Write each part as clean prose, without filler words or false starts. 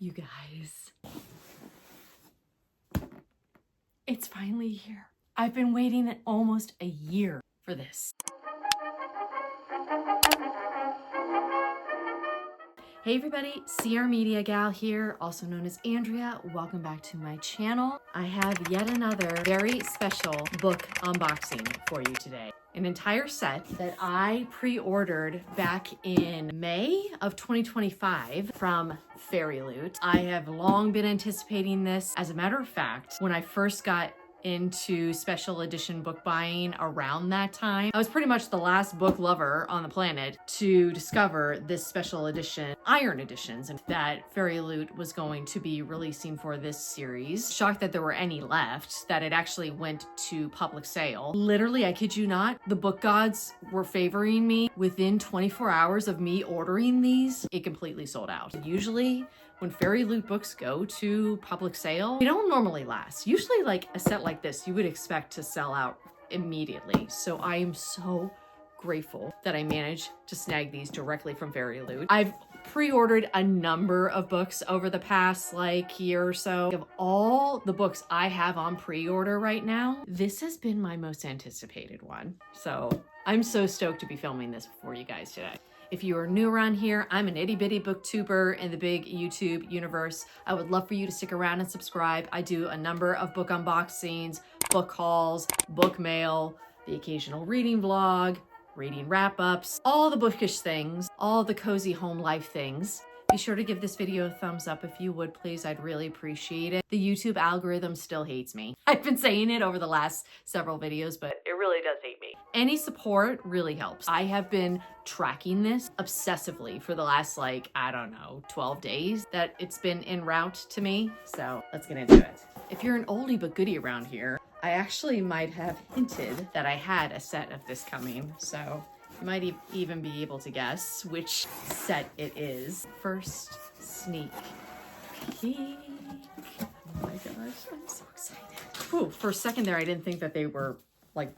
You guys, it's finally here. I've been waiting almost a year for this. Hey everybody, CR Media Gal here, also known as Andrea. Welcome back to my channel. I have yet another very special book unboxing for you today. An entire set that I pre-ordered back in May of 2025 from Fairyloot. I have long been anticipating this. As a matter of fact, when I first got into special edition book buying around that time, I was pretty much the last book lover on the planet to discover this special edition Iron Editions that Fairyloot was going to be releasing for this series. Shocked that there were any left, that it actually went to public sale. Literally, I kid you not, the book gods were favoring me. Within 24 hours of me ordering these, it completely sold out. Usually, when Fairyloot books go to public sale, they don't normally last. Usually like a set like this, you would expect to sell out immediately. So I am so grateful that I managed to snag these directly from Fairyloot. I've pre-ordered a number of books over the past year or so. Of all the books I have on pre-order right now, this has been my most anticipated one. So I'm so stoked to be filming this for you guys today. If you are new around here, I'm an itty bitty booktuber in the big YouTube universe. I would love for you to stick around and subscribe. I do a number of book unboxings, book hauls, book mail, the occasional reading vlog, reading wrap-ups, all the bookish things, all the cozy home life things. Be sure to give this video a thumbs up if you would, please. I'd really appreciate it. The YouTube algorithm still hates me. I've been saying it over the last several videos, but it really does hate me. Any support really helps. I have been tracking this obsessively for the last, I don't know, 12 days that it's been en route to me. So let's get into it. If you're an oldie but goodie around here, I actually might have hinted that I had a set of this coming. So you might even be able to guess which set it is. First sneak peek. Oh my gosh, I'm so excited. Whew, for a second there, I didn't think that they were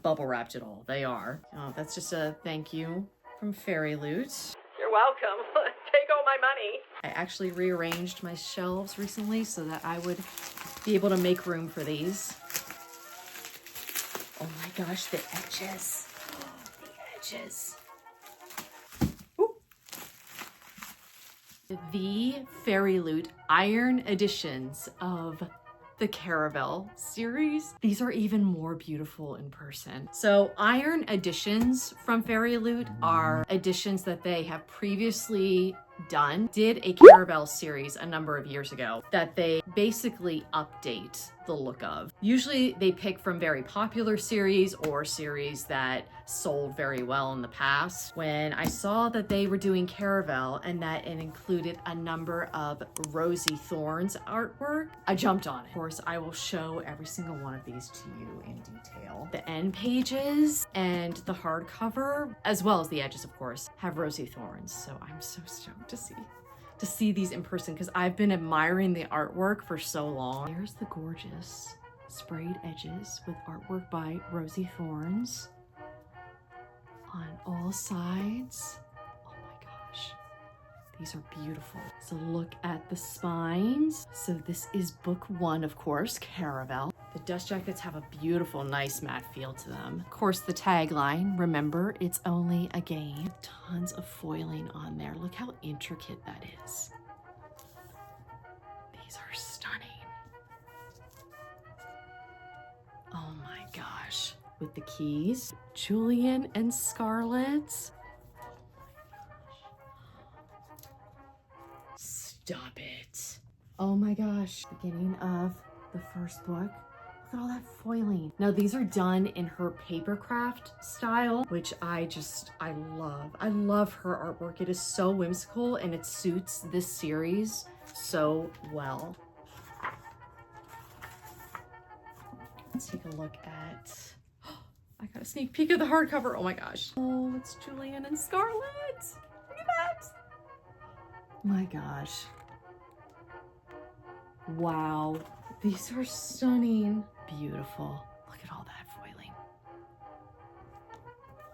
bubble wrapped at all. They are. Oh, that's just a thank you from Fairyloot. You're welcome. Take all my money. I actually rearranged my shelves recently so that I would be able to make room for these. Oh my gosh, the edges. Ooh. The Fairyloot Iron Editions of the Caraval series. These are even more beautiful in person. So Iron Editions from Fairyloot are editions that they have previously did a Caraval series a number of years ago that they basically update the look of. Usually they pick from very popular series or series that sold very well in the past. When I saw that they were doing Caraval and that it included a number of Rosie Thorns artwork, I jumped on it. Of course, I will show every single one of these to you in detail. The end pages and the hardcover, as well as the edges, of course, have Rosie Thorns. So I'm so stoked to see these in person because I've been admiring the artwork for so long. Here's the gorgeous sprayed edges with artwork by Rosie Thorns on all sides. Oh my gosh, these are beautiful. So look at the spines. So this is book one, of course, Caraval. The dust jackets have a beautiful, nice matte feel to them. Of course, the tagline, remember, it's only a game. Tons of foiling on there. Look how intricate that is. These are stunning. Oh my gosh. With the keys, Julian and Scarlet. Stop it. Oh my gosh. Beginning of the first book. Look at all that foiling. Now these are done in her papercraft style, which I love. I love her artwork. It is so whimsical and it suits this series so well. Let's take a look at, I got a sneak peek of the hardcover. Oh my gosh. Oh, it's Julian and Scarlet. Look at that. My gosh. Wow. These are stunning. Beautiful. Look at all that foiling.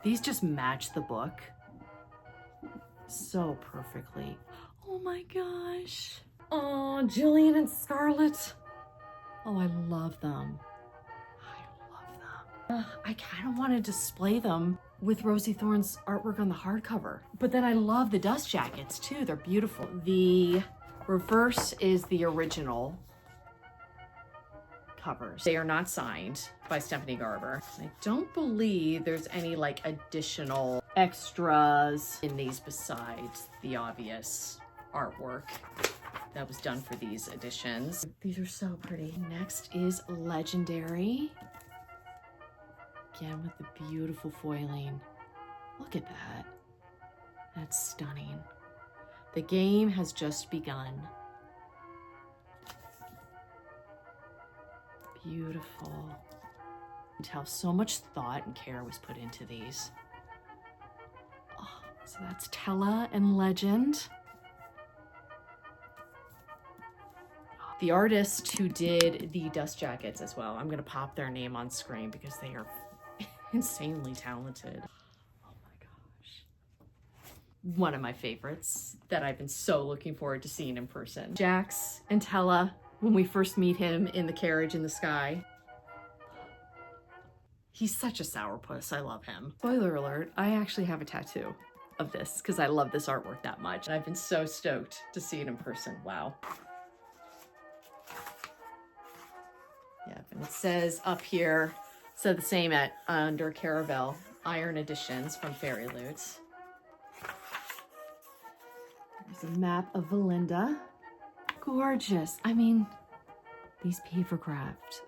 These just match the book so perfectly. Oh my gosh. Oh, Julian and Scarlet. Oh, I love them. I love them. I kind of want to display them with Rosie Thorne's artwork on the hardcover. But then I love the dust jackets too. They're beautiful. The reverse is the original covers. They are not signed by Stephanie Garber. I don't believe there's any like additional extras in these besides the obvious artwork that was done for these editions. These are so pretty. Next is Legendary. Again with the beautiful foiling. Look at that. That's stunning. The game has just begun. Beautiful. You can tell so much thought and care was put into these. Oh, so that's Tella and Legend. The artist who did the dust jackets as well, I'm gonna pop their name on screen because they are insanely talented. Oh my gosh. One of my favorites that I've been so looking forward to seeing in person. Jax and Tella, when we first meet him in the carriage in the sky. He's such a sourpuss, I love him. Spoiler alert, I actually have a tattoo of this because I love this artwork that much. And I've been so stoked to see it in person, wow. Yeah, and it says up here, so the same under Caraval, Iron Editions from Fairyloot. There's a map of Valinda. Gorgeous. I mean, these paper crafts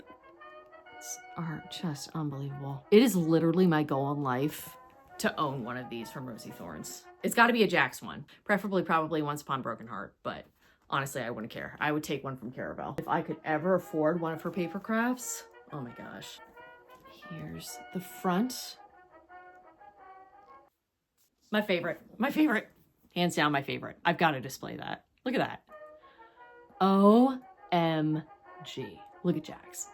are just unbelievable. It is literally my goal in life to own one of these from Rosie Thorne's. It's got to be a Jax one, preferably probably Once Upon Broken Heart, but honestly, I wouldn't care. I would take one from Caraval. If I could ever afford one of her paper crafts, oh my gosh. Here's the front. My favorite, hands down my favorite. I've got to display that. Look at that. OMG. Look at Jax.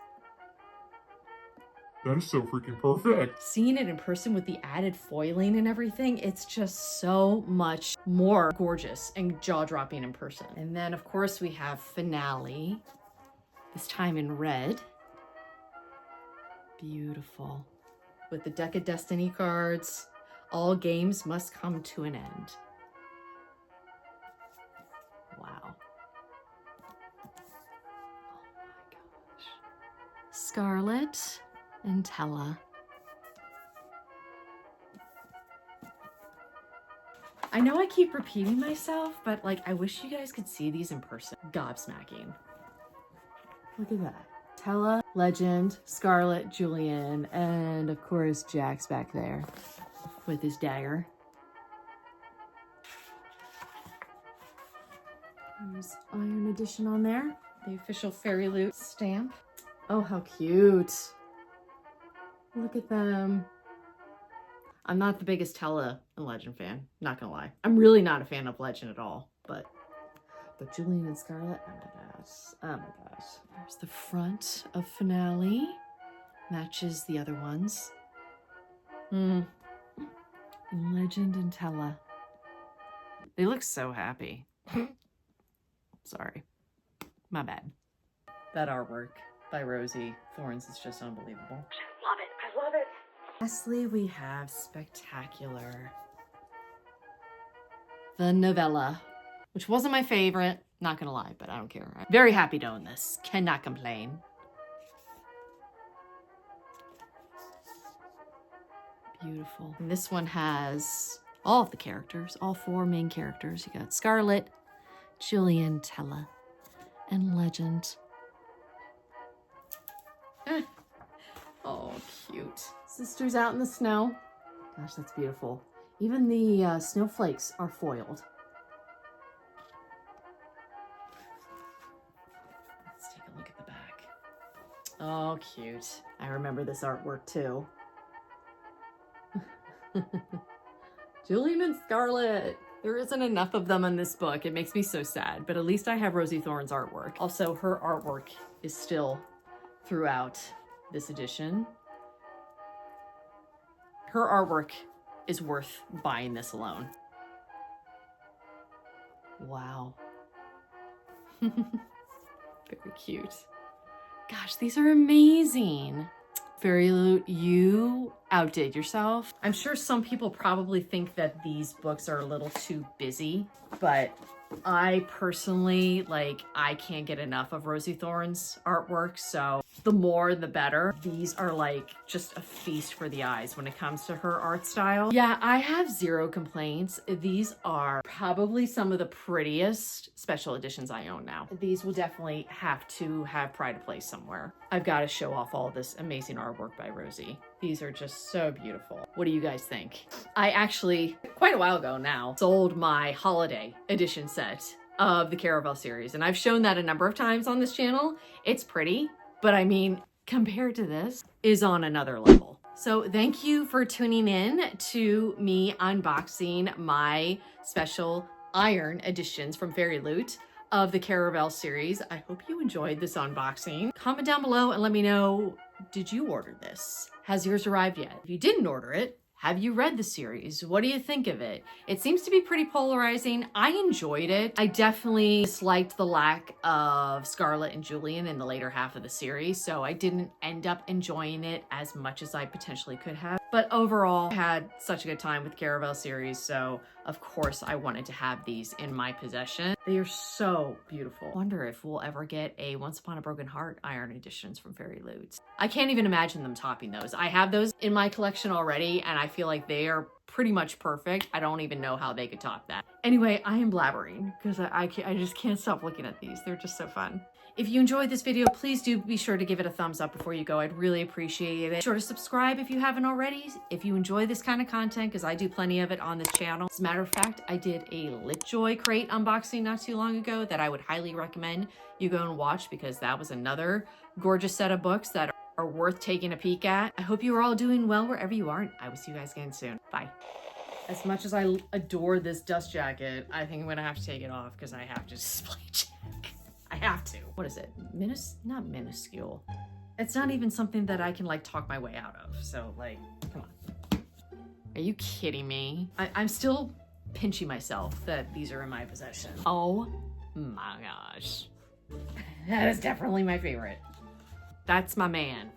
That is so freaking perfect. Seeing it in person with the added foiling and everything, it's just so much more gorgeous and jaw-dropping in person. And then, of course, we have Finale, this time in red. Beautiful. With the Deck of Destiny cards, all games must come to an end. Wow. Oh my gosh. Scarlet and Tella. I know I keep repeating myself, but like I wish you guys could see these in person. Gobsmacking. Look at that. Tella, Legend, Scarlet, Julian, and of course Jax back there with his dagger. There's Iron Edition on there. The official Fairyloot stamp. Oh, how cute. Look at them. I'm not the biggest Tella and Legend fan, not gonna lie. I'm really not a fan of Legend at all, but Julian and Scarlet, oh my gosh. Oh my gosh. There's the front of Finale. Matches the other ones. And Legend and Tella. They look so happy. Sorry. My bad. That artwork by Rosie Thorne's is just unbelievable. I love it. I love it. Lastly, we have Spectacular. The novella, which wasn't my favorite, not gonna lie, but I don't care. I'm very happy to own this. Cannot complain. Beautiful. And this one has all of the characters, all 4 main characters. You got Scarlet, Julian, Tella, and Legend. Oh, cute. Sisters out in the snow. Gosh, that's beautiful. Even the snowflakes are foiled. Let's take a look at the back. Oh, cute. I remember this artwork too. Julian and Scarlet. There isn't enough of them in this book. It makes me so sad, but at least I have Rosie Thorne's artwork. Also, her artwork is still throughout this edition. Her artwork is worth buying this alone. Wow. Very cute. Gosh, these are amazing. Fairyloot, you outdid yourself. I'm sure some people probably think that these books are a little too busy, but I personally, I can't get enough of Rosie Thorne's artwork, so the more the better. These are just a feast for the eyes when it comes to her art style. Yeah, I have zero complaints. These are probably some of the prettiest special editions I own now. These will definitely have to have pride of place somewhere. I've got to show off all this amazing artwork by Rosie. These are just so beautiful. What do you guys think? I actually, quite a while ago now, sold my holiday edition set of the Caraval series, and I've shown that a number of times on this channel. It's pretty, but I mean, compared to this, is on another level. So thank you for tuning in to me unboxing my special Iron editions from Fairyloot of the Caraval series. I hope you enjoyed this unboxing. Comment down below and let me know, did you order this? Has yours arrived yet? If you didn't order it, have you read the series? What do you think of it? It seems to be pretty polarizing. I enjoyed it. I definitely disliked the lack of Scarlett and Julian in the later half of the series, so I didn't end up enjoying it as much as I potentially could have. But overall, I had such a good time with Caraval series, so of course I wanted to have these in my possession. They are so beautiful. I wonder if we'll ever get a Once Upon a Broken Heart Iron editions from Fairyloot. I can't even imagine them topping those. I have those in my collection already, and I feel like they are pretty much perfect. I don't even know how they could top that. Anyway, I am blabbering because I just can't stop looking at these. They're just so fun. If you enjoyed this video, please do be sure to give it a thumbs up before you go. I'd really appreciate it. Be sure to subscribe if you haven't already. If you enjoy this kind of content, because I do plenty of it on this channel. As a matter of fact, I did a LitJoy crate unboxing not too long ago that I would highly recommend you go and watch, because that was another gorgeous set of books that are worth taking a peek at. I hope you are all doing well wherever you are, and I will see you guys again soon. Bye. As much as I adore this dust jacket, I think I'm gonna have to take it off because I have to display check. I have to. What is it? Not minuscule. It's not even something that I can talk my way out of. So come on. Are you kidding me? I'm still pinching myself that these are in my possession. Oh my gosh. That is definitely my favorite. That's my man.